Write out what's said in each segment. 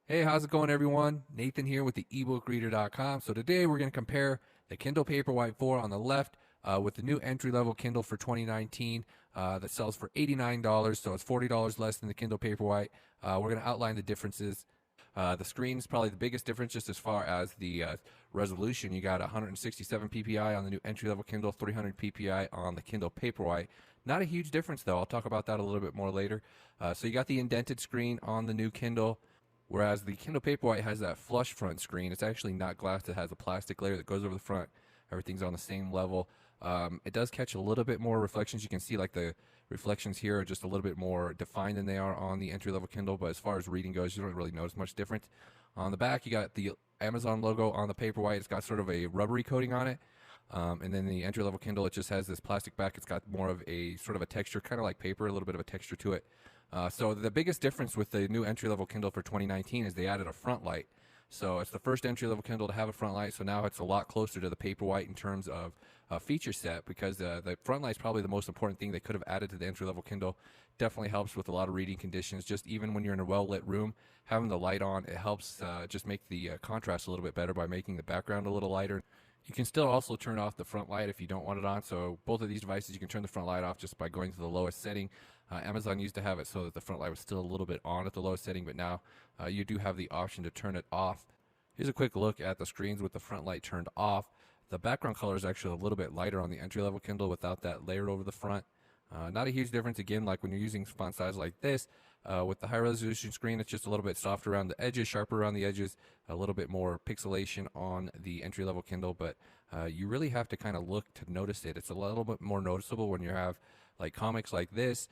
Hey, how's it going, everyone? Nathan here with the ebookreader.com. So today we're going to compare the Kindle Paperwhite 4 on the left with the new entry-level Kindle for 2019 that sells for $89, so it's $40 less than the Kindle Paperwhite. We're going to outline the differences. The screen is probably the biggest difference just as far as the resolution. You got 167 ppi on the new entry-level Kindle, 300 ppi on the Kindle Paperwhite. Not a huge difference, though. I'll talk about that a little bit more later. So you got the indented screen on the new Kindle. Whereas the Kindle Paperwhite has that flush front screen. It's actually not glass. It has a plastic layer that goes over the front. Everything's on the same level. It does catch a little bit more reflections. You can see like the reflections here are just a little bit more defined than they are on the entry-level Kindle. But as far as reading goes, you don't really notice much difference. On the back, you got the Amazon logo on the Paperwhite. It's got sort of a rubbery coating on it. And then the entry-level Kindle, it just has this plastic back. It's got more of a sort of a texture, kind of like paper, a little bit of a texture to it. So the biggest difference with the new entry-level Kindle for 2019 is they added a front light. So it's the first entry-level Kindle to have a front light, so now it's a lot closer to the Paperwhite in terms of feature set, because the front light is probably the most important thing they could have added to the entry-level Kindle. Definitely helps with a lot of reading conditions. Just even when you're in a well-lit room, having the light on, it helps just make the contrast a little bit better by making the background a little lighter. You can still also turn off the front light if you don't want it on. So both of these devices, you can turn the front light off just by going to the lowest setting. Amazon used to have it so that the front light was still a little bit on at the lowest setting, but now you do have the option to turn it off. Here's a quick look at the screens with the front light turned off. The background color is actually a little bit lighter on the entry-level Kindle without that layer over the front. Not a huge difference. Again, like when you're using font size like this, with the high resolution screen, it's just a little bit softer around the edges, sharper around the edges, a little bit more pixelation on the entry level Kindle, but you really have to kind of look to notice it. It's a little bit more noticeable when you have like comics like this.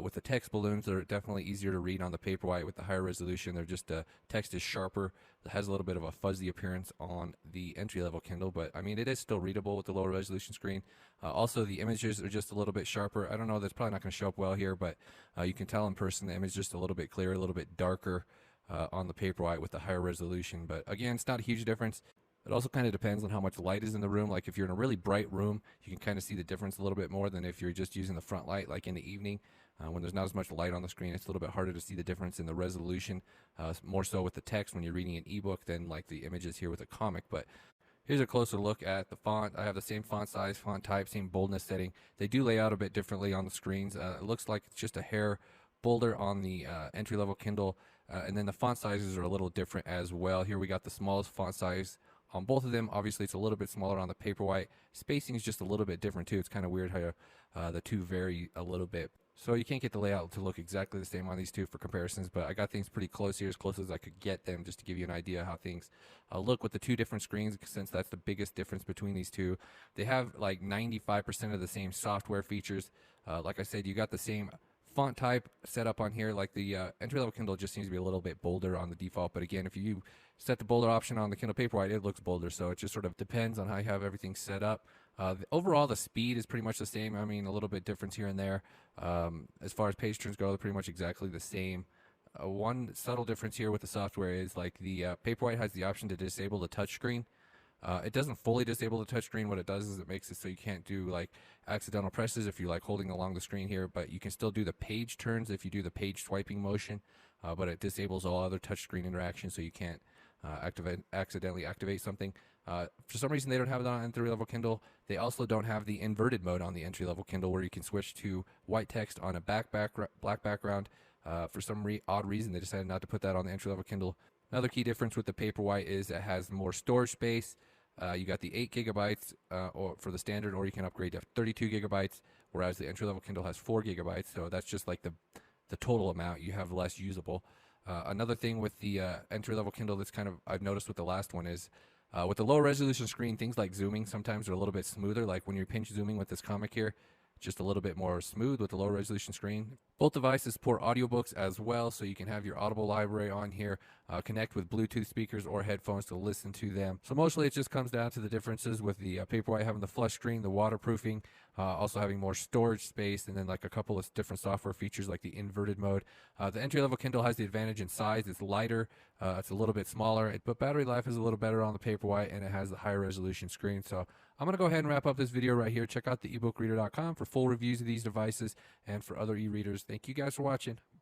With the text balloons, they're definitely easier to read on the Paperwhite. With the higher resolution, they're just text is sharper. It has a little bit of a fuzzy appearance on the entry-level Kindle, but I mean, it is still readable with the lower resolution screen. Also, the images are just a little bit sharper. I don't know, that's probably not going to show up well here, but you can tell in person the image is just a little bit clearer, a little bit darker on the Paperwhite with the higher resolution. But again, it's not a huge difference. It also kind of depends on how much light is in the room. Like if you're in a really bright room, you can kind of see the difference a little bit more than if you're just using the front light, like in the evening. When there's not as much light on the screen, it's a little bit harder to see the difference in the resolution, more so with the text when you're reading an ebook than like the images here with a comic. But here's a closer look at the font. I have the same font size, font type, same boldness setting. They do lay out a bit differently on the screens. It looks like it's just a hair bolder on the entry-level Kindle, and then the font sizes are a little different as well. Here we got the smallest font size on both of them. Obviously, it's a little bit smaller on the Paperwhite. Spacing is just a little bit different too. It's kind of weird how the two vary a little bit. So you can't get the layout to look exactly the same on these two for comparisons, but I got things pretty close here, as close as I could get them, just to give you an idea how things look with the two different screens, since that's the biggest difference between these two. They have like 95% of the same software features. Like I said, you got the same font type set up on here. Like the entry-level Kindle just seems to be a little bit bolder on the default, but again, if you set the bolder option on the Kindle Paperwhite, it looks bolder, so it just sort of depends on how you have everything set up. Overall, the speed is pretty much the same. I mean, a little bit difference here and there. As far as page turns go, they're pretty much exactly the same. One subtle difference here with the software is like the Paperwhite has the option to disable the touchscreen. It doesn't fully disable the touchscreen. What it does is it makes it so you can't do like accidental presses if you're like holding along the screen here, but you can still do the page turns if you do the page swiping motion, but it disables all other touchscreen interactions, so you can't accidentally activate something. For some reason, they don't have it on entry-level Kindle. They also don't have the inverted mode on the entry-level Kindle, where you can switch to white text on a black background. For some odd reason, they decided not to put that on the entry-level Kindle. Another key difference with the Paperwhite is it has more storage space. You got the 8 gigabytes or for the standard, or you can upgrade to 32 gigabytes, whereas the entry-level Kindle has 4 gigabytes. So that's just like the total amount. You have less usable. Another thing with the entry-level Kindle that's kind of I've noticed with the last one is with the low resolution screen, things like zooming sometimes are a little bit smoother. Like when you're pinch zooming with this comic here, just a little bit more smooth with the low resolution screen. Both devices support audiobooks as well, so you can have your Audible library on here, connect with Bluetooth speakers or headphones to listen to them. So mostly it just comes down to the differences with the Paperwhite having the flush screen, the waterproofing, also having more storage space, and then like a couple of different software features like the inverted mode. The entry-level Kindle has the advantage in size. It's lighter, it's a little bit smaller, but battery life is a little better on the Paperwhite, and it has the higher resolution screen. So I'm going to go ahead and wrap up this video right here. Check out the ebookreader.com for full reviews of these devices and for other e-readers. Thank you guys for watching. Bye.